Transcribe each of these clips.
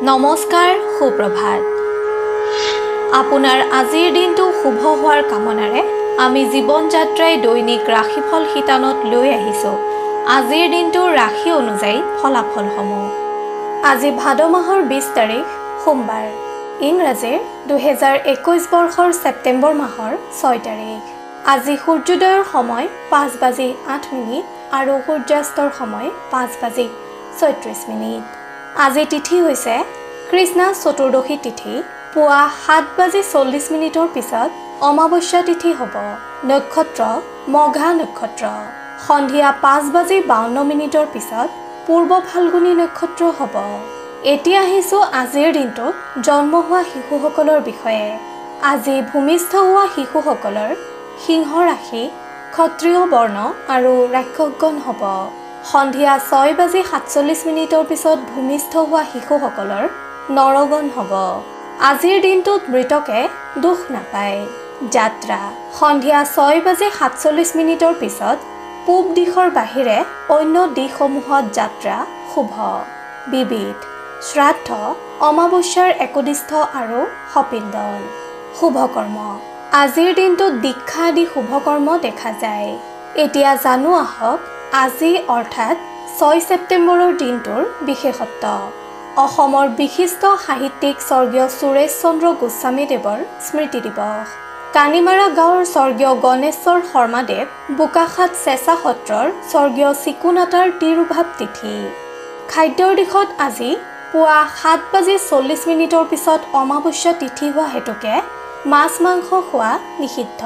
নমস্কাৰ সুপ্ৰভাত আপোনাৰ আজিৰ দিনটো শুভ হোৱাৰ কামনাৰে আমি জীৱন যাত্ৰাই দৈনিক ৰাশিফল শিতানত লৈ আহিছো আজিৰ দিনটোৰ ৰাশি অনুযায়ী ফলাফলসমূহ আজি ভাদ মাহৰ 20 তাৰিখ সোমবাৰ ইংৰাজীৰ 2021 বৰ্ষৰ ছেপ্টেম্বৰ মাহৰ 6 তাৰিখ আজি সূৰ্যোদয়ৰ সময় 5:08 আৰু সূৰ্যাস্তৰ সময় 5:34 আজি তিথি হৈছে কৃষ্ণা চতুৰ্দশী তিথি পুৱা 7:40 পিছত অমাৱস্যা তিথি হ'ব নক্ষত্ৰ মঘা নক্ষত্ৰ সন্ধিয়া 5:52 পিছত পূৰ্ব ফাল্গুনী নক্ষত্ৰ হ'ব এতিয়া আহিছো আজিৰ দিনটোত জন্ম হোৱা শিশুসকলৰ বিষয়ে আজি ভূমিষ্ঠ হোৱা শিশুসকলৰ সিংহ ৰাশি ক্ষত্ৰিয় বৰ্ণ আৰু ৰাক্ষসগণ হ'ব সন্ধিয়া 6:47 পিছত ভূমিষ্ঠ হোৱা শিশুসকলৰ নৰগণ হ'ব আজিৰ দিনটোত মৃতকে দুখ নাপায় যাত্ৰা সন্ধিয়া 6:47 পিছত পূব দিশৰ বাহিৰে অন্য দিশসমূহত যাত্ৰা শুভ বিবিধ শ্ৰাদ্ধ অমাৱস্যাৰ একদিষ্ঠ আৰু সপিণ্ডল শুভকৰ্ম আজিৰ দিনটোত দীক্ষা আদি শুভকৰ্ম দেখা যায় এতিয়া জানো আহক আজি অৰ্থাৎ 6 ছেপ্টেম্বৰৰ দিনটোৰ বিশেষত্ব অসমৰ বিশিষ্ট সাহিত্যিক স্বৰ্গীয় সুৰেশ চন্দ্ৰ গোস্বামীদেৱৰ স্মৃতি দিৱস কানিমাৰা গাঁৱৰ স্বৰ্গীয় গণেশ্বৰ শৰ্মাদেৱ বোকাখাত চেঁচা সত্ৰৰ স্বৰ্গীয় চিকুনাতাৰ তিৰুভাৱ তিথি খাদ্যৰ দিশত আজি পুৱা 7:40 পিছত অমাৱস্যা তিথি হোৱা হেতুকে মাছ মাংস খোৱা নিষিদ্ধ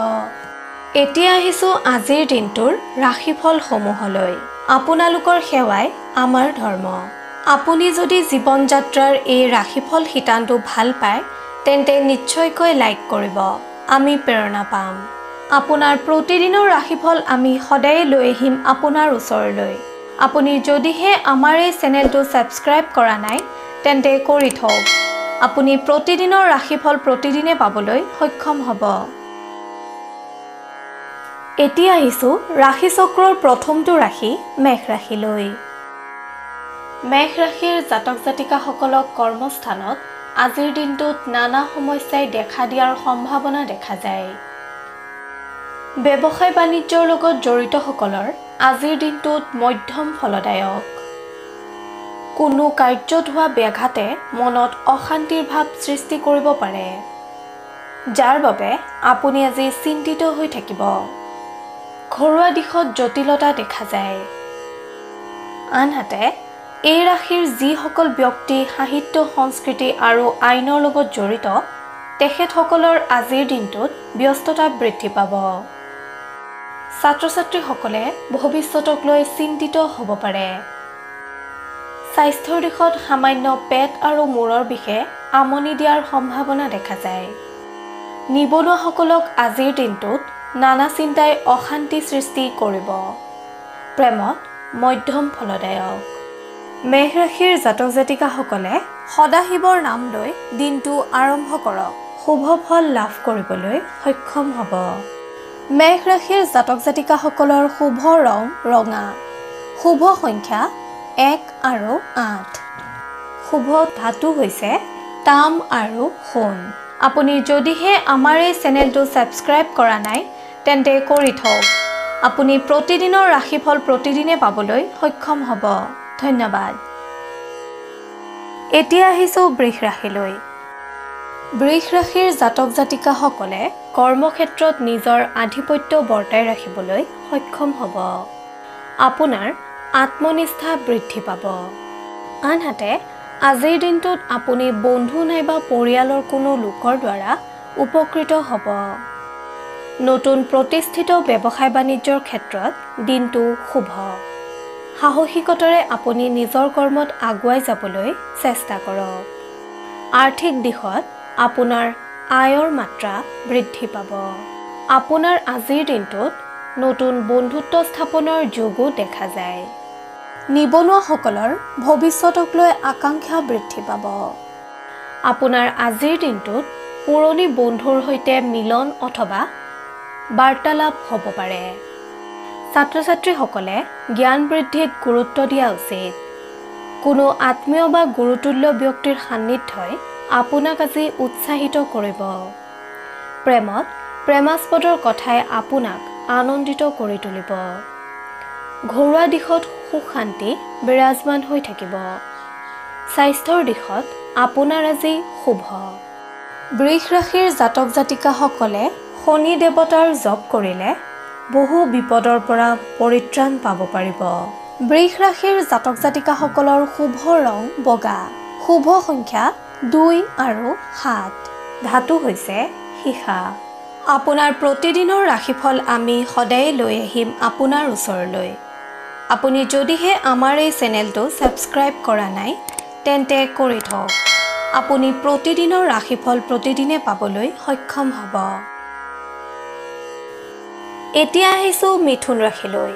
এতিয়া আহিছো আজিৰ দিনটোৰ ৰাশিফলসমূহলৈ আপোনালোকৰ সেৱাই আমাৰ ধৰ্ম আপুনি যদি জীৱন যাত্ৰাৰ এই ৰাশিফল শিতানটো ভাল পায় তেন্তে নিশ্চয়কৈ লাইক কৰিব আমি প্ৰেৰণা পাম আপোনাৰ প্ৰতিদিনৰ ৰাশিফল আমি সদায় লৈ আহিম আপোনাৰ ওচৰলৈ আপুনি যদিহে আমাৰ এই চেনেলটো ছাবস্ক্ৰাইব কৰা নাই তেন্তে কৰি থওক আপুনি প্ৰতিদিনৰ ৰাশিফল প্ৰতিদিনে পাবলৈ সক্ষম হ'ব এতিয়া আহিছো ৰাশি চক্ৰৰ প্ৰথমটো ৰাশি মেষ ৰাশিলৈ মেষ ৰাশিৰ জাতক জাতিকাসকলক কৰ্মস্থানত আজিৰ দিনটোত নানা সমস্যাই দেখা দিয়াৰ সম্ভাৱনা দেখা যায় ব্যৱসায় বাণিজ্যৰ লগত জড়িতসকলৰ আজিৰ দিনটোত মধ্যম ফলদায়ক কোনো কাৰ্যত হোৱা ব্যাঘাতে মনত অশান্তিৰ ভাৱ সৃষ্টি কৰিব পাৰে যাৰ বাবে আপুনি আজি চিন্তিত হৈ থাকিব ঘৰুৱা দিশত জটিলতা দেখা যায় আনহাতে এই ৰাশিৰ যিসকল ব্যক্তি সাহিত্য সংস্কৃতি আৰু আইনৰ লগত জড়িত তেখেতসকলৰ আজিৰ দিনটোত ব্যস্ততা বৃদ্ধি পাব ছাত্ৰ ছাত্ৰীসকলে ভৱিষ্যতক লৈ চিন্তিত হ'ব পাৰে স্বাস্থ্যৰ দিশত সামান্য পেট আৰু মূৰৰ বিষে আমনি দিয়াৰ সম্ভাৱনা দেখা যায় নিবনুৱাসকলক আজিৰ দিনটোত নানা চিন্তাই অশান্তি সৃষ্টি কৰিব প্ৰেমত মধ্যম ফলদায়ক মেষ ৰাশিৰ জাতক জাতিকাসকলে সদাশিৱৰ নাম লৈ দিনটো আৰম্ভ কৰক শুভ ফল লাভ কৰিবলৈ সক্ষম হ'ব মেষ ৰাশিৰ জাতক জাতিকাসকলৰ শুভ ৰং ৰঙা শুভ সংখ্যা 1 আৰু 8 শুভ ধাতু হৈছে তাম আৰু সোণ আপুনি যদিহে আমাৰ এই চেনেলটো ছাবস্ক্ৰাইব কৰা নাই তেন্তে কৰি থওক আপুনি প্ৰতিদিনৰ ৰাশিফল প্ৰতিদিনে পাবলৈ সক্ষম হ'ব ধন্যবাদ এতিয়া আহিছো বৃষ ৰাশিলৈ বৃষ ৰাশিৰ জাতক জাতিকাসকলে কৰ্মক্ষেত্ৰত নিজৰ আধিপত্য বৰ্তাই ৰাখিবলৈ সক্ষম হ'ব আপোনাৰ আত্মনিষ্ঠা বৃদ্ধি পাব আনহাতে আজিৰ দিনটোত আপুনি বন্ধু নাইবা পৰিয়ালৰ কোনো লোকৰ দ্বাৰা উপকৃত হ'ব নতুন প্ৰতিষ্ঠিত ব্যৱসায় বাণিজ্যৰ ক্ষেত্ৰত দিনটো শুভ সাহসিকতাৰে আপুনি নিজৰ কৰ্মত আগুৱাই যাবলৈ চেষ্টা কৰক আৰ্থিক দিশত আপোনাৰ আয়ৰ মাত্ৰা বৃদ্ধি পাব আপোনাৰ আজিৰ দিনটোত নতুন বন্ধুত্ব স্থাপনৰ যোগো দেখা যায় নিবনুৱাসকলৰ ভৱিষ্যতক লৈ আকাংক্ষা বৃদ্ধি পাব আপোনাৰ আজিৰ দিনটোত পুৰণি বন্ধুৰ সৈতে মিলন অথবা বাৰ্তালাপ হ'ব পাৰে ছাত্ৰ ছাত্ৰীসকলে জ্ঞান বৃদ্ধিত গুৰুত্ব দিয়া উচিত কোনো আত্মীয় বা গুৰুতুল্য ব্যক্তিৰ সান্নিধ্যই আপোনাক আজি উৎসাহিত কৰিব। প্ৰেমত প্ৰেমাস্পদৰ কথাই আপোনাক আনন্দিত কৰি তুলিব। ঘৰুৱা দিশত সুখ শান্তি বিৰাজমান হৈ থাকিব। স্বাস্থ্যৰ দিশত আপোনাৰ আজি শুভ। বৃষ ৰাশিৰ জাতক জাতিকাসকলে শনি দেৱতাৰ জপ কৰিলে বহু বিপদৰ পৰা পৰিত্ৰাণ পাব পাৰিব। বৃষ ৰাশিৰ জাতক জাতিকাসকলৰ শুভ ৰং বগা। শুভ সংখ্যা 2 আৰু 7। ধাতু হৈছে সীসা। আপোনাৰ প্ৰতিদিনৰ ৰাশিফল আমি সদায় লৈ আহিম আপোনাৰ ওচৰলৈ। আপুনি যদিহে আমাৰ এই চেনেলটো ছাবস্ক্ৰাইব কৰা নাই তেন্তে কৰি থওক। আপুনি প্ৰতিদিনৰ ৰাশিফল প্ৰতিদিনে পাবলৈ সক্ষম হ'ব। এতিয়া আহিছোঁ মিথুন ৰাশিলৈ।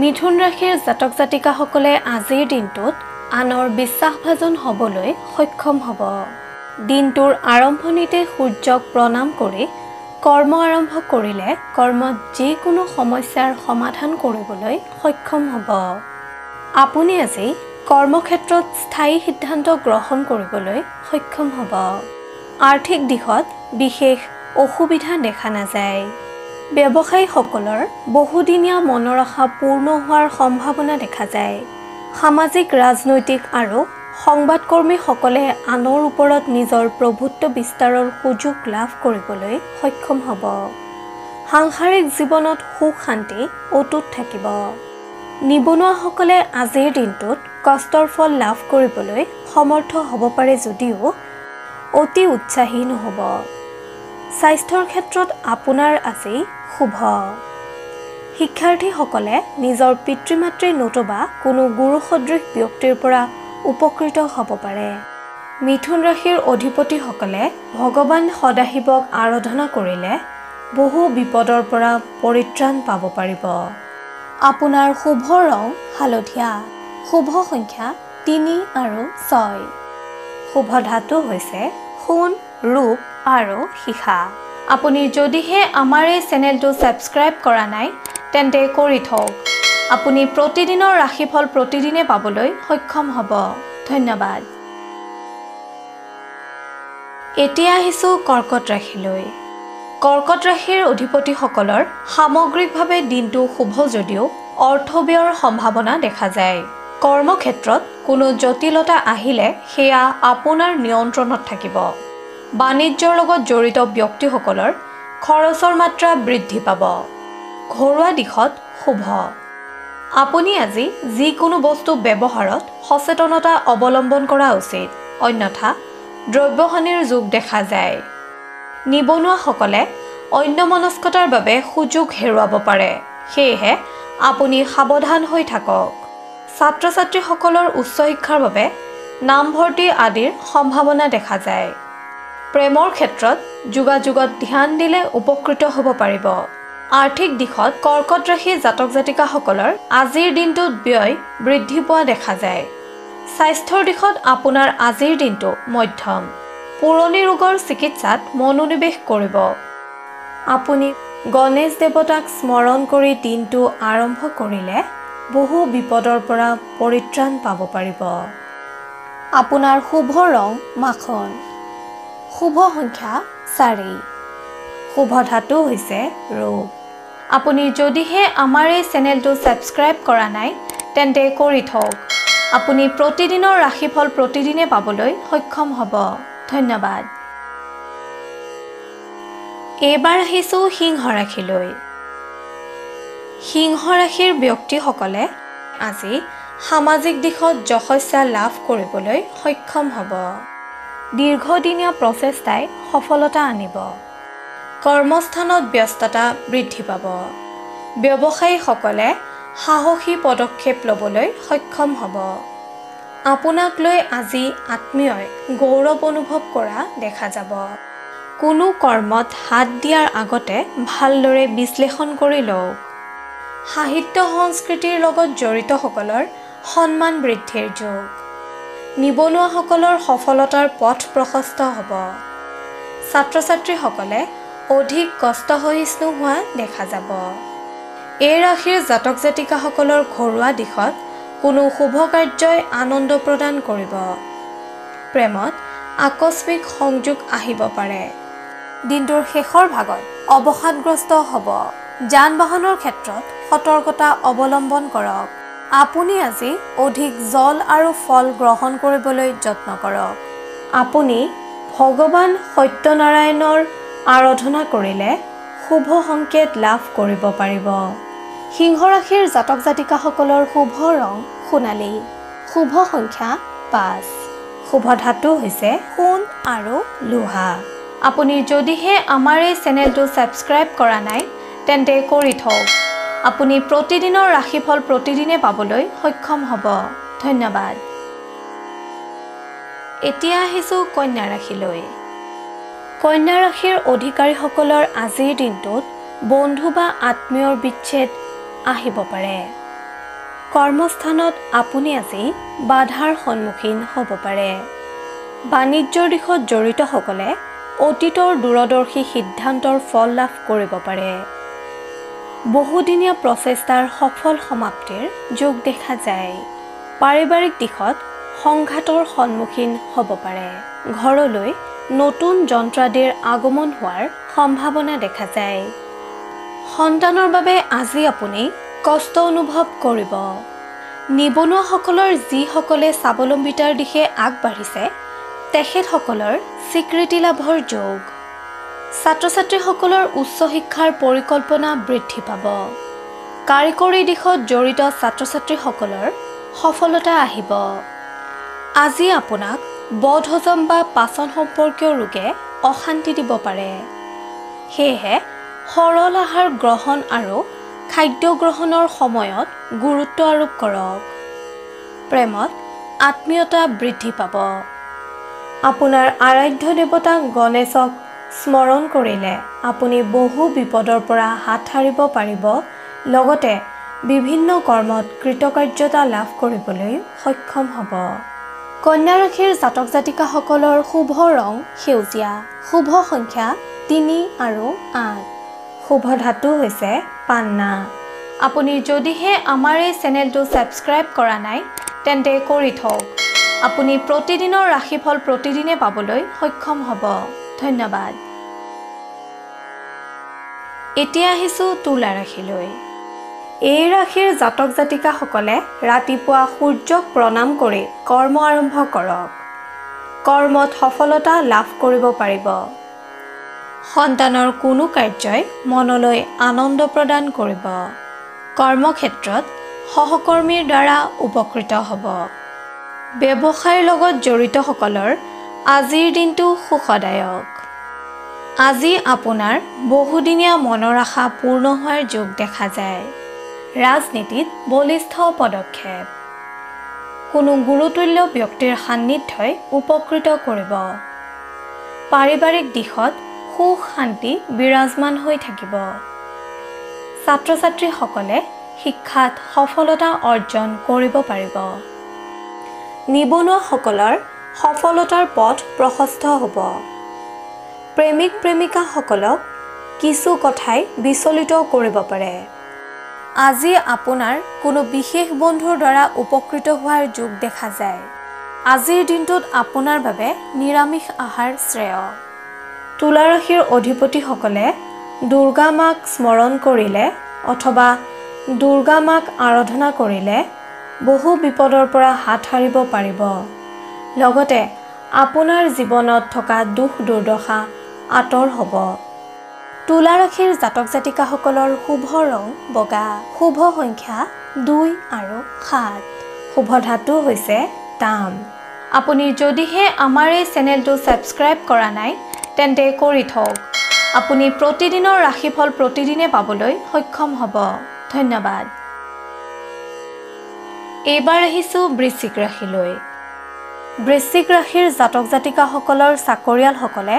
মিথুন ৰাশিৰ জাতক জাতিকাসকলে আজিৰ দিনটোত আনৰ বিশ্বাসভাজন হ'বলৈ সক্ষম হ'ব। দিনটোৰ আৰম্ভণিতে সূৰ্যক প্ৰণাম কৰি কৰ্ম আৰম্ভ কৰিলে কৰ্মত যিকোনো সমস্যাৰ সমাধান কৰিবলৈ সক্ষম হ'ব। আপুনি আজি কৰ্মক্ষেত্ৰত স্থায়ী সিদ্ধান্ত গ্ৰহণ কৰিবলৈ সক্ষম হ'ব। আৰ্থিক দিশত বিশেষ অসুবিধা দেখা নাযায়। ব্যৱসায়ীসকলৰ বহুদিনীয়া মনৰ আশা পূৰ্ণ হোৱাৰ সম্ভাৱনা দেখা যায়। সামাজিক ৰাজনৈতিক আৰু সংবাদকৰ্মীসকলে আনৰ ওপৰত নিজৰ প্ৰভুত্ব বিস্তাৰৰ সুযোগ লাভ কৰিবলৈ সক্ষম হ'ব। সাংসাৰিক জীৱনত সুখ শান্তি অটুট থাকিব। নিবনুৱাসকলে আজিৰ দিনটোত কষ্টৰ ফল লাভ কৰিবলৈ সমৰ্থ হ'ব পাৰে যদিও অতি উৎসাহী নহ'ব। স্বাস্থ্যৰ ক্ষেত্ৰত আপোনাৰ আজি শুভ। শিক্ষাৰ্থীসকলে নিজৰ পিতৃ মাতৃ নতুবা কোনো গুৰুসদৃশ ব্যক্তিৰ পৰা উপকৃত হ'ব পাৰে। মিথুন ৰাশিৰ অধিপতিসকলে ভগৱান সদাশিৱক আৰাধনা কৰিলে বহু বিপদৰ পৰা পৰিত্ৰাণ পাব পাৰিব। আপোনাৰ শুভ ৰং হালধীয়া। শুভ সংখ্যা 3 আৰু 6। শুভ ধাতু হৈছে সোণ, ৰূপ আৰু সীসা। আপুনি যদিহে আমাৰ এই চেনেলটো ছাবস্ক্ৰাইব কৰা নাই তেন্তে কৰি থওক। আপুনি প্ৰতিদিনৰ ৰাশিফল প্ৰতিদিনে পাবলৈ সক্ষম হ'ব। ধন্যবাদ। এতিয়া আহিছোঁ কৰ্কট ৰাশিলৈ। কৰ্কট ৰাশিৰ অধিপতিসকলৰ সামগ্ৰিকভাৱে দিনটো শুভ যদিও অৰ্থব্যয়ৰ সম্ভাৱনা দেখা যায়। কৰ্মক্ষেত্ৰত কোনো জটিলতা আহিলে সেয়া আপোনাৰ নিয়ন্ত্ৰণত থাকিব। বাণিজ্যৰ লগত জড়িত ব্যক্তিসকলৰ খৰচৰ মাত্ৰা বৃদ্ধি পাব। ঘৰুৱা দিশত শুভ। আপুনি আজি যিকোনো বস্তু ব্যৱহাৰত সচেতনতা অৱলম্বন কৰা উচিত, অন্যথা দ্ৰব্যহানিৰ যোগ দেখা যায়। নিবনুৱাসকলে অন্যমনস্কতাৰ বাবে সুযোগ হেৰুৱাব পাৰে, সেয়েহে আপুনি সাৱধান হৈ থাকক। ছাত্ৰ ছাত্ৰীসকলৰ উচ্চ শিক্ষাৰ বাবে নামভৰ্তি আদিৰ সম্ভাৱনা দেখা যায়। প্ৰেমৰ ক্ষেত্ৰত যোগাযোগত ধ্যান দিলে উপকৃত হ'ব পাৰিব। আৰ্থিক দিশত কৰ্কট ৰাশি জাতক জাতিকাসকলৰ আজিৰ দিনটোত ব্যয় বৃদ্ধি পোৱা দেখা যায়। স্বাস্থ্যৰ দিশত আপোনাৰ আজিৰ দিনটো মধ্যম। পুৰণি ৰোগৰ চিকিৎসাত মনোনিৱেশ কৰিব। আপুনি গণেশ দেৱতাক স্মৰণ কৰি দিনটো আৰম্ভ কৰিলে বহু বিপদৰ পৰা পৰিত্ৰাণ পাব পাৰিব। আপোনাৰ শুভ ৰং মাখন। শুভ সংখ্যা 4। শুভ ধাতু হৈছে ৰূপ। আপুনি যদিহে আমাৰ এই চেনেলটো ছাবস্ক্ৰাইব কৰা নাই তেন্তে কৰি থওক। আপুনি প্ৰতিদিনৰ ৰাশিফল প্ৰতিদিনে পাবলৈ সক্ষম হ'ব। ধন্যবাদ। এইবাৰ আহিছোঁ সিংহ ৰাশিলৈ। সিংহ ৰাশিৰ ব্যক্তিসকলে আজি সামাজিক দিশত যশস্যা লাভ কৰিবলৈ সক্ষম হ'ব। দীৰ্ঘদিনীয়া প্ৰচেষ্টাই সফলতা আনিব। কৰ্মস্থানত ব্যস্ততা বৃদ্ধি পাব। ব্যৱসায়ীসকলে সাহসী পদক্ষেপ ল'বলৈ সক্ষম হ'ব। আপোনাক লৈ আজি আত্মীয়ই গৌৰৱ অনুভৱ কৰা দেখা যাব। কোনো কৰ্মত হাত দিয়াৰ আগতে ভালদৰে বিশ্লেষণ কৰি লওক। সাহিত্য সংস্কৃতিৰ লগত জড়িতসকলৰ সন্মান বৃদ্ধিৰ যোগ। নিবনুৱাসকলৰ সফলতাৰ পথ প্ৰশস্ত হ'ব। ছাত্ৰ ছাত্ৰীসকলে অধিক কষ্টসহিষ্ণু হোৱা দেখা যাব। এই ৰাশিৰ জাতক জাতিকাসকলৰ ঘৰুৱা দিশত কোনো শুভ কাৰ্যই আনন্দ প্ৰদান কৰিব। প্ৰেমত আকস্মিক সংযোগ আহিব পাৰে। দিনটোৰ শেষৰ ভাগত অৱসাদগ্ৰস্ত হ'ব। যান-বাহনৰ ক্ষেত্ৰত সতৰ্কতা অৱলম্বন কৰক। আপুনি আজি অধিক জল আৰু ফল গ্ৰহণ কৰিবলৈ যত্ন কৰক। আপুনি ভগৱান সত্যনাৰায়ণৰ আৰাধনা কৰিলে শুভ সংকেত লাভ কৰিব পাৰিব। সিংহ ৰাশিৰ জাতক জাতিকাসকলৰ শুভ ৰং সোণালী। শুভ সংখ্যা 5। শুভ ধাতু হৈছে সোণ আৰু লোহা। আপুনি যদিহে আমাৰ এই চেনেলটো ছাবস্ক্ৰাইব কৰা নাই তেন্তে কৰি থওক। আপুনি প্ৰতিদিনৰ ৰাশিফল প্ৰতিদিনে পাবলৈ সক্ষম হ'ব। ধন্যবাদ। এতিয়া আহিছোঁ কন্যা ৰাশিলৈ। কন্যা ৰাশিৰ অধিকাৰীসকলৰ আজিৰ দিনটোত বন্ধু বা আত্মীয়ৰ বিচ্ছেদ আহিব পাৰে। কৰ্মস্থানত আপুনি আজি বাধাৰ সন্মুখীন হ'ব পাৰে। বাণিজ্যৰ দিশত জড়িতসকলে অতীতৰ দূৰদৰ্শী সিদ্ধান্তৰ ফল লাভ কৰিব পাৰে। বহুদিনীয়া প্ৰচেষ্টাৰ সফল সমাপ্তিৰ যোগ দেখা যায়। পাৰিবাৰিক দিশত সংঘাতৰ সন্মুখীন হ'ব পাৰে। ঘৰলৈ নতুন যন্ত্ৰাদিৰ আগমন হোৱাৰ সম্ভাৱনা দেখা যায়। সন্তানৰ বাবে আজি আপুনি কষ্ট অনুভৱ কৰিব। নিবনুৱাসকলৰ যিসকলে স্বাৱলম্বিতাৰ দিশে আগবাঢ়িছে তেখেতসকলৰ স্বীকৃতি লাভৰ যোগ। ছাত্ৰ-ছাত্ৰীসকলৰ উচ্চ শিক্ষাৰ পৰিকল্পনা বৃদ্ধি পাব। কাৰিকৰী দিশত জড়িত ছাত্ৰ-ছাত্ৰীসকলৰ সফলতা আহিব। আজি আপোনাক বদহজম বা পাচন সম্পৰ্কীয় ৰোগে অশান্তি দিব পাৰে। সেয়েহে সৰল আহাৰ গ্ৰহণ আৰু খাদ্য গ্ৰহণৰ সময়ত গুৰুত্ব আৰোপ কৰক। প্ৰেমত আত্মীয়তা বৃদ্ধি পাব। আপোনাৰ আৰাধ্য দেৱতা গণেশক স্মৰণ কৰিলে আপুনি বহু বিপদৰ পৰা হাত সাৰিব পাৰিব। লগতে বিভিন্ন কৰ্মত কৃতকাৰ্যতা লাভ কৰিবলৈ সক্ষম হ'ব। কন্যা ৰাশিৰ জাতক জাতিকাসকলৰ শুভ ৰং সেউজীয়া। শুভ সংখ্যা 3 আৰু 8। শুভ ধাতু হৈছে পান্না। আপুনি যদিহে আমাৰ এই চেনেলটো ছাবস্ক্ৰাইব কৰা নাই তেন্তে কৰি থওক। আপুনি প্ৰতিদিনৰ ৰাশিফল প্ৰতিদিনে পাবলৈ সক্ষম হ'ব। ধন্যবাদ। এতিয়া আহিছোঁ তুলা ৰাশিলৈ। এই ৰাশিৰ জাতক জাতিকাসকলে ৰাতিপুৱা সূৰ্যক প্ৰণাম কৰি কৰ্ম আৰম্ভ কৰক। কৰ্মত সফলতা লাভ কৰিব পাৰিব। সন্তানৰ কোনো কাৰ্যই মনলৈ আনন্দ প্ৰদান কৰিব। কৰ্মক্ষেত্ৰত সহকৰ্মীৰ দ্বাৰা উপকৃত হ'ব। ব্যৱসায়ৰ লগত জড়িতসকলৰ আজিৰ দিনটো সুখদায়ক। আজি আপোনাৰ বহুদিনীয়া মনৰ আশা পূৰ্ণ হোৱাৰ যোগ দেখা যায়। ৰাজনীতিত বলিষ্ঠ পদক্ষেপ। কোনো গুৰুতুল্য ব্যক্তিৰ সান্নিধ্যই উপকৃত কৰিব। পাৰিবাৰিক দিশত সুখ শান্তি বিৰাজমান হৈ থাকিব। ছাত্ৰ-ছাত্ৰীসকলে শিক্ষাত সফলতা অৰ্জন কৰিব পাৰিব। নিবনুৱাসকলৰ সফলতাৰ পথ প্ৰশস্ত হ'ব। প্ৰেমিক প্ৰেমিকাসকলক কিছু কথাই বিচলিত কৰিব পাৰে। আজি আপোনাৰ কোনো বিশেষ বন্ধুৰ দ্বাৰা উপকৃত হোৱাৰ যোগ দেখা যায়। আজিৰ দিনটোত আপোনাৰ বাবে নিৰামিষ আহাৰ শ্ৰেয়। তুলা ৰাশিৰ অধিপতিসকলে দুৰ্গা মাক স্মৰণ কৰিলে অথবা দুৰ্গা মাক আৰাধনা কৰিলে বহু বিপদৰ পৰা হাত সাৰিব পাৰিব। লগতে আপোনাৰ জীৱনত থকা দুখ দুৰ্দশা আঁতৰ হ'ব। তুলা ৰাশিৰ জাতক জাতিকাসকলৰ শুভ ৰং বগা। শুভ সংখ্যা 2 আৰু 7। শুভ ধাতু হৈছে তাম। আপুনি যদিহে আমাৰ এই চেনেলটো ছাবস্ক্ৰাইব কৰা নাই তেন্তে কৰি থওক। আপুনি প্ৰতিদিনৰ ৰাশিফল প্ৰতিদিনে পাবলৈ সক্ষম হ'ব। ধন্যবাদ। এইবাৰ আহিছোঁ বৃশ্চিক ৰাশিলৈ। বৃশ্চিক ৰাশিৰ জাতক জাতিকাসকলৰ চাকৰিয়ালসকলে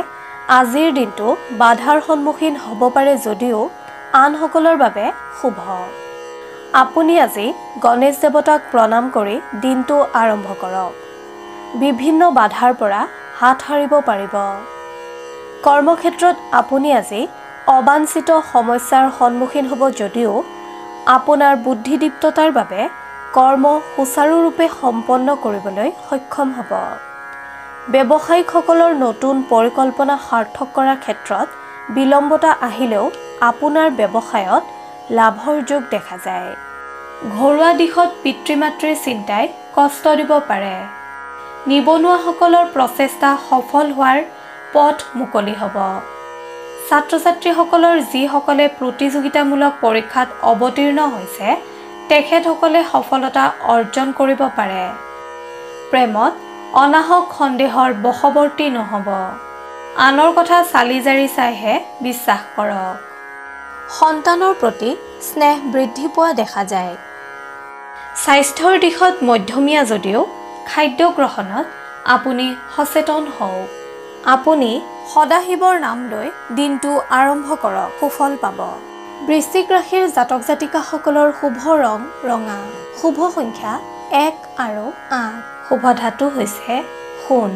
আজিৰ দিনটো বাধাৰ সন্মুখীন হ'ব পাৰে যদিও আনসকলৰ বাবে শুভ। আপুনি আজি গণেশ দেৱতাক প্ৰণাম কৰি দিনটো আৰম্ভ কৰক। বিভিন্ন বাধাৰ পৰা হাত সাৰিব পাৰিব। কৰ্মক্ষেত্ৰত আপুনি আজি অবাঞ্ছিত সমস্যাৰ সন্মুখীন হ'ব যদিও আপোনাৰ বুদ্ধিদীপ্ততাৰ বাবে কৰ্ম সুচাৰুৰূপে সম্পন্ন কৰিবলৈ সক্ষম হ'ব। ব্যৱসায়িকসকলৰ নতুন পৰিকল্পনা সাৰ্থক কৰাৰ ক্ষেত্ৰত বিলম্বতা আহিলেও আপোনাৰ ব্যৱসায়ত লাভৰ যোগ দেখা যায়। ঘৰুৱা দিশত পিতৃ-মাতৃৰ চিন্তাই কষ্ট দিব পাৰে। নিবনুৱাসকলৰ প্ৰচেষ্টা সফল হোৱাৰ পথ মুকলি হ'ব। ছাত্ৰ-ছাত্ৰীসকলৰ যিসকলে প্ৰতিযোগিতামূলক পৰীক্ষাত অৱতীৰ্ণ হৈছে তেখেতসকলে সফলতা অৰ্জন কৰিব পাৰে। প্ৰেমত অনাহক সন্দেহৰ বশৱৰ্তী নহ'ব। আনৰ কথা চালি জাৰি চাইহে বিশ্বাস কৰক। সন্তানৰ প্ৰতি স্নেহ বৃদ্ধি পোৱা দেখা যায়। স্বাস্থ্যৰ দিশত মধ্যমীয়া যদিও খাদ্য গ্ৰহণত আপুনি সচেতন হওক। আপুনি সদাশিৱৰ নাম লৈ দিনটো আৰম্ভ কৰক, সুফল পাব। বৃশ্চিক ৰাশিৰ জাতক জাতিকাসকলৰ শুভ ৰং ৰঙা। শুভ সংখ্যা 1 আৰু 8। শুভ ধাতু হৈছে সোণ।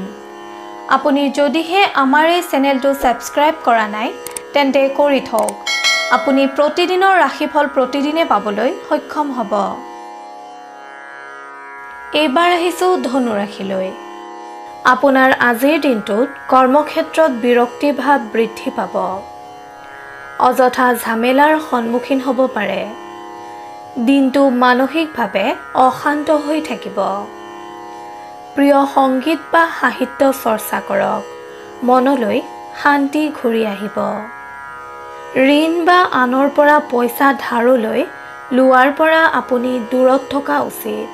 আপুনি যদিহে আমাৰ এই চেনেলটো ছাবস্ক্ৰাইব কৰা নাই তেন্তে কৰি থওক। আপুনি প্ৰতিদিনৰ ৰাশিফল প্ৰতিদিনে পাবলৈ সক্ষম হ'ব। এইবাৰ আহিছোঁ ধনু ৰাশিলৈ। আপোনাৰ আজিৰ দিনটোত কৰ্মক্ষেত্ৰত বিৰক্তি ভাৱ বৃদ্ধি পাব। অযথা ঝামেলাৰ সন্মুখীন হ'ব পাৰে। দিনটো মানসিকভাৱে অশান্ত হৈ থাকিব। প্ৰিয় সংগীত বা সাহিত্য চৰ্চা কৰক। মনলৈ শান্তি ঘূৰি আহিব। ঋণ বা আনৰ পৰা পইচা ধাৰলৈ লোৱাৰ পৰা আপুনি দূৰত থকা উচিত।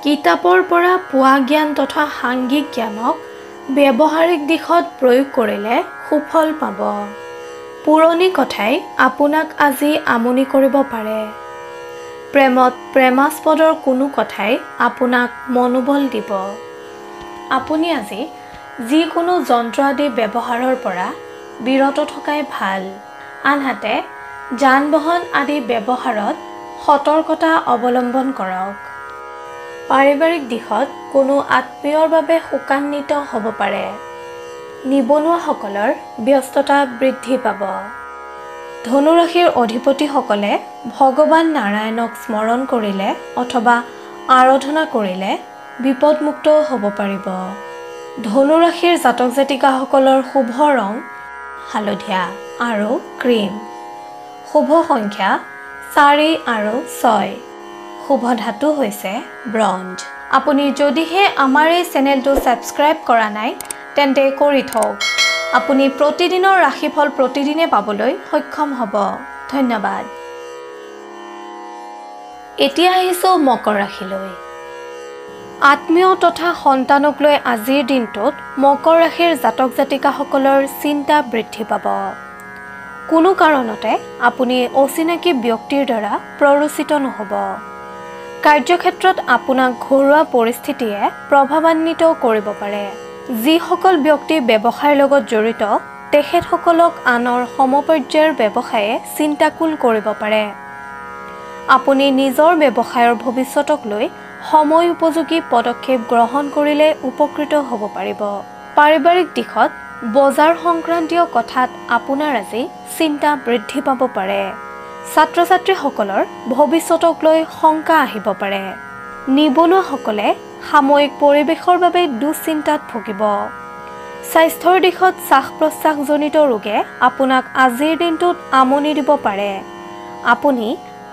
কিতাপৰ পৰা পোৱা জ্ঞান তথা সাংঘিক জ্ঞানক ব্যৱহাৰিক দিশত প্ৰয়োগ কৰিলে সুফল পাব। পুৰণি কথাই আপোনাক আজি আমনি কৰিব পাৰে। প্ৰেমত প্ৰেমাস্পদৰ কোনো কথাই আপোনাক মনোবল দিব। আপুনি আজি যিকোনো যন্ত্ৰ আদি ব্যৱহাৰৰ পৰা বিৰত থকাই ভাল। আনহাতে যান-বাহন আদি ব্যৱহাৰত সতৰ্কতা অৱলম্বন কৰক। পাৰিবাৰিক দিশত কোনো আত্মীয়ৰ বাবে শোকান্বিত হ'ব পাৰে। নিবনুৱাসকলৰ ব্যস্ততা বৃদ্ধি পাব। ধনু ৰাশিৰ অধিপতিসকলে ভগৱান নাৰায়ণক স্মৰণ কৰিলে অথবা আৰাধনা কৰিলে বিপদমুক্ত হ'ব পাৰিব। ধনু ৰাশিৰ জাতক জাতিকাসকলৰ শুভ ৰং হালধীয়া আৰু ক্ৰীম। শুভ সংখ্যা 4 আৰু 6। শুভ ধাতু হৈছে ব্ৰঞ্জ। আপুনি যদিহে আমাৰ এই চেনেলটো ছাবস্ক্ৰাইব কৰা নাই তেন্তে কৰি থওক। আপুনি প্ৰতিদিনৰ ৰাশিফল প্ৰতিদিনে পাবলৈ সক্ষম হ'ব। ধন্যবাদ। এতিয়া আহিছোঁ মকৰ ৰাশিলৈ। আত্মীয় তথা সন্তানক লৈ আজিৰ দিনটোত মকৰ ৰাশিৰ জাতক জাতিকাসকলৰ চিন্তা বৃদ্ধি পাব। কোনো কাৰণতে আপুনি অচিনাকি ব্যক্তিৰ দ্বাৰা প্ৰৰোচিত নহ'ব। কাৰ্যক্ষেত্ৰত আপোনাক ঘৰুৱা পৰিস্থিতিয়ে প্ৰভাৱান্বিত কৰিব পাৰে। যিসকল ব্যক্তি ব্যৱসায়ৰ লগত জড়িত তেখেতসকলক আনৰ সমপৰ্যায়ৰ ব্যৱসায়ে চিন্তাকুল কৰিব পাৰে। আপুনি নিজৰ ব্যৱসায়ৰ ভৱিষ্যতক লৈ সময় উপযোগী পদক্ষেপ গ্ৰহণ কৰিলে উপকৃত হ'ব পাৰিব। পাৰিবাৰিক দিশত বজাৰ সংক্ৰান্তীয় কথাত আপোনাৰ আজি চিন্তা বৃদ্ধি পাব পাৰে। ছাত্ৰ-ছাত্ৰীসকলৰ ভৱিষ্যতক লৈ শংকা আহিব পাৰে। নিবনুৱাসকলে সাময়িক পৰিৱেশৰ বাবে দুশ্চিন্তাত ভুগিব। স্বাস্থ্যৰ দিশত শ্বাস-প্ৰশ্বাসজনিত ৰোগে আপোনাক আজিৰ দিনটোত আমনি দিব পাৰে। আপুনি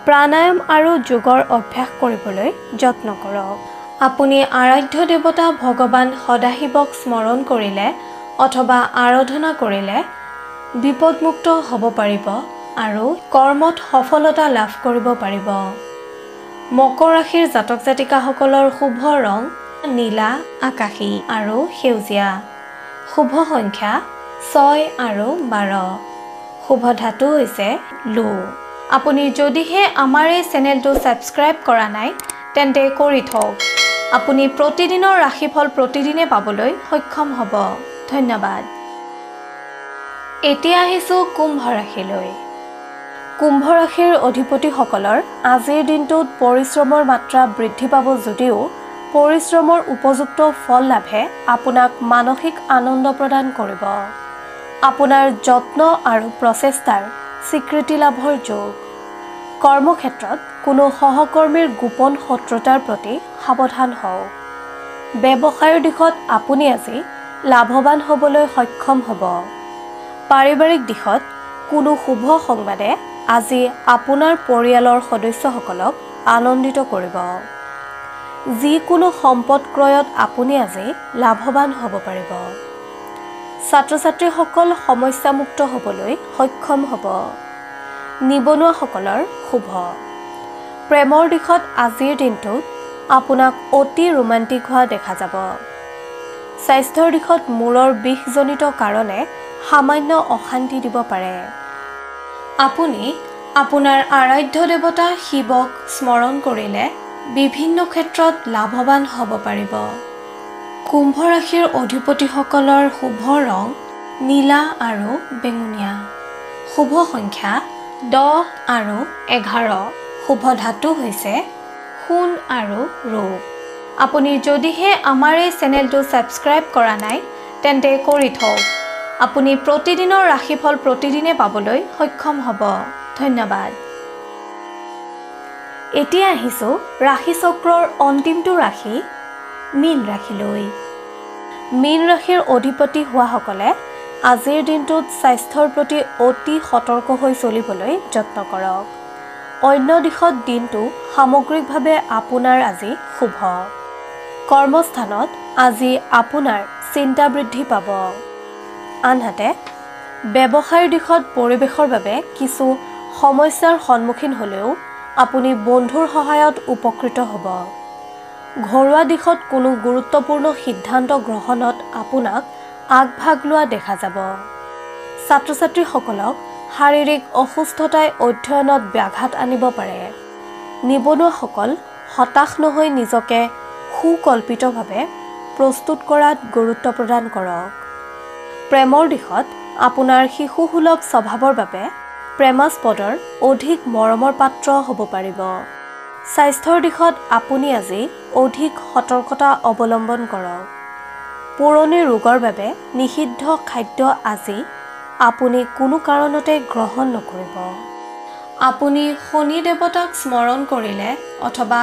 প্ৰাণায়াম আৰু যোগৰ অভ্যাস কৰিবলৈ যত্ন কৰক। আপুনি আৰাধ্য দেৱতা ভগৱান সদাশিৱক স্মৰণ কৰিলে অথবা আৰাধনা কৰিলে বিপদমুক্ত হ'ব পাৰিব আৰু কৰ্মত সফলতা লাভ কৰিব পাৰিব। মকৰ ৰাশিৰ জাতক জাতিকাসকলৰ শুভ ৰং নীলা, আকাশী আৰু সেউজীয়া। শুভ সংখ্যা 6 আৰু 12। শুভ ধাতু হৈছে লো। আপুনি যদিহে আমাৰ এই চেনেলটো ছাবস্ক্ৰাইব কৰা নাই তেন্তে কৰি থওক। আপুনি প্ৰতিদিনৰ ৰাশিফল প্ৰতিদিনে পাবলৈ সক্ষম হ'ব। ধন্যবাদ। এতিয়া আহিছোঁ কুম্ভ ৰাশিলৈ। কুম্ভ ৰাশিৰ অধিপতিসকলৰ আজিৰ দিনটোত পৰিশ্ৰমৰ মাত্ৰা বৃদ্ধি পাব যদিও পৰিশ্ৰমৰ উপযুক্ত ফল লাভে আপোনাক মানসিক আনন্দ প্ৰদান কৰিব। আপোনাৰ যত্ন আৰু প্ৰচেষ্টাৰ স্বীকৃতি লাভৰ যোগ। কৰ্মক্ষেত্ৰত কোনো সহকৰ্মীৰ গোপন শত্ৰুতাৰ প্ৰতি সাৱধান হওক। ব্যৱসায়ৰ দিশত আপুনি আজি লাভৱান হ'বলৈ সক্ষম হ'ব। পাৰিবাৰিক দিশত কোনো শুভ সংবাদে আজি আপোনাৰ পৰিয়ালৰ সদস্যসকলক আনন্দিত কৰিব। যিকোনো সম্পদ ক্ৰয়ত আপুনি আজি লাভৱান হ'ব পাৰিব। ছাত্ৰ-ছাত্ৰীসকল সমস্যামুক্ত হ'বলৈ সক্ষম হ'ব। নিবনুৱাসকলৰ শুভ। প্ৰেমৰ দিশত আজিৰ দিনটোত আপোনাক অতি ৰোমান্টিক হোৱা দেখা যাব। স্বাস্থ্যৰ দিশত মূৰৰ বিষজনিত কাৰণে সামান্য অশান্তি দিব পাৰে। আপুনি আপোনাৰ আৰাধ্য দেৱতা শিৱক স্মৰণ কৰিলে বিভিন্ন ক্ষেত্ৰত লাভৱান হ'ব পাৰিব। কুম্ভ ৰাশিৰ অধিপতিসকলৰ শুভ ৰং নীলা আৰু বেঙুনীয়া। শুভ সংখ্যা 10 আৰু 11। শুভ ধাতু হৈছে সোণ আৰু ৰূপ। আপুনি যদিহে আমাৰ এই চেনেলটো ছাবস্ক্ৰাইব কৰা নাই তেন্তে কৰি থওক। আপুনি প্ৰতিদিনৰ ৰাশিফল প্ৰতিদিনে পাবলৈ সক্ষম হ'ব। ধন্যবাদ। এতিয়া আহিছোঁ ৰাশিচক্ৰৰ অন্তিমটো ৰাশি মীন ৰাশিলৈ। মীন ৰাশিৰ অধিপতি হোৱাসকলে আজিৰ দিনটোত স্বাস্থ্যৰ প্ৰতি অতি সতৰ্ক হৈ চলিবলৈ যত্ন কৰক। অন্য দিশত দিনটো সামগ্ৰিকভাৱে আপোনাৰ আজি শুভ। কৰ্মস্থানত আজি আপোনাৰ চিন্তা বৃদ্ধি পাব। আনহাতে ব্যৱসায়ৰ দিশত পৰিৱেশৰ বাবে কিছু সমস্যাৰ সন্মুখীন হ'লেও আপুনি বন্ধুৰ সহায়ত উপকৃত হ'ব। ঘৰুৱা দিশত কোনো গুৰুত্বপূৰ্ণ সিদ্ধান্ত গ্ৰহণত আপোনাক আগভাগ লোৱা দেখা যাব। ছাত্ৰ-ছাত্ৰীসকলক শাৰীৰিক অসুস্থতাই অধ্যয়নত ব্যাঘাত আনিব পাৰে। নিবনুৱাসকল হতাশ নহৈ নিজকে সুকল্পিতভাৱে প্ৰস্তুত কৰাত গুৰুত্ব প্ৰদান কৰক। প্ৰেমৰ দিশত আপোনাৰ শিশুসুলভ স্বভাৱৰ বাবে প্ৰেমাস্পদৰ অধিক মৰমৰ পাত্ৰ হ'ব পাৰিব। স্বাস্থ্যৰ দিশত আপুনি আজি অধিক সতৰ্কতা অৱলম্বন কৰক। পুৰণি ৰোগৰ বাবে নিষিদ্ধ খাদ্য আজি আপুনি কোনো কাৰণতে গ্ৰহণ নকৰিব। আপুনি শনি দেৱতাক স্মৰণ কৰিলে অথবা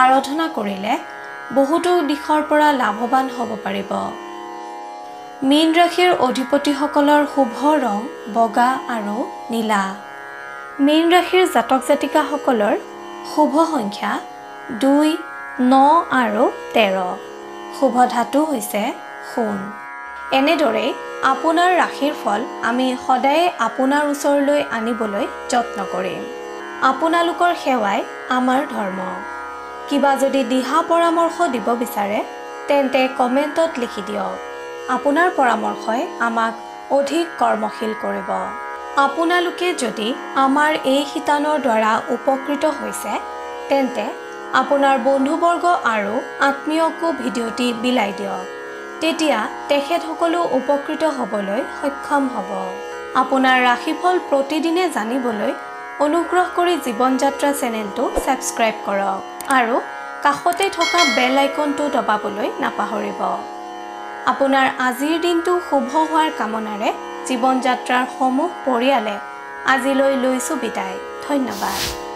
আৰাধনা কৰিলে বহুতো দিশৰ পৰা লাভৱান হ'ব পাৰিব। মীন ৰাশিৰ অধিপতিসকলৰ শুভ ৰং বগা আৰু নীলা। মীন ৰাশিৰ জাতক জাতিকাসকলৰ শুভ সংখ্যা 2, 9 আৰু 13। শুভ ধাতু হৈছে সোণ। এনেদৰেই আপোনাৰ ৰাশিৰ ফল আমি সদায়ে আপোনাৰ ওচৰলৈ আনিবলৈ যত্ন কৰিম। আপোনালোকৰ সেৱাই আমাৰ ধৰ্ম। কিবা যদি দিহা পৰামৰ্শ দিব বিচাৰে তেন্তে কমেণ্টত লিখি দিয়ক। আপোনাৰ পৰামৰ্শই আমাক অধিক কৰ্মশীল কৰিব। আপোনালোকে যদি আমাৰ এই শিতানৰ দ্বাৰা উপকৃত হৈছে তেন্তে আপোনাৰ বন্ধুবৰ্গ আৰু আত্মীয়কো ভিডিঅ'টি বিলাই দিয়ক। তেতিয়া তেখেতসকলো উপকৃত হ'বলৈ সক্ষম হ'ব। আপোনাৰ ৰাশিফল প্ৰতিদিনে জানিবলৈ অনুগ্ৰহ কৰি জীৱন যাত্ৰা চেনেলটো ছাবস্ক্ৰাইব কৰক আৰু কাষতে থকা বেল আইকনটো দবাবলৈ নাপাহৰিব। আপোনাৰ আজিৰ দিনটো শুভ হোৱাৰ কামনাৰে জীৱন যাত্ৰাৰ সমূহ পৰিয়ালে আজিলৈ লৈছোঁ বিদায়। ধন্যবাদ।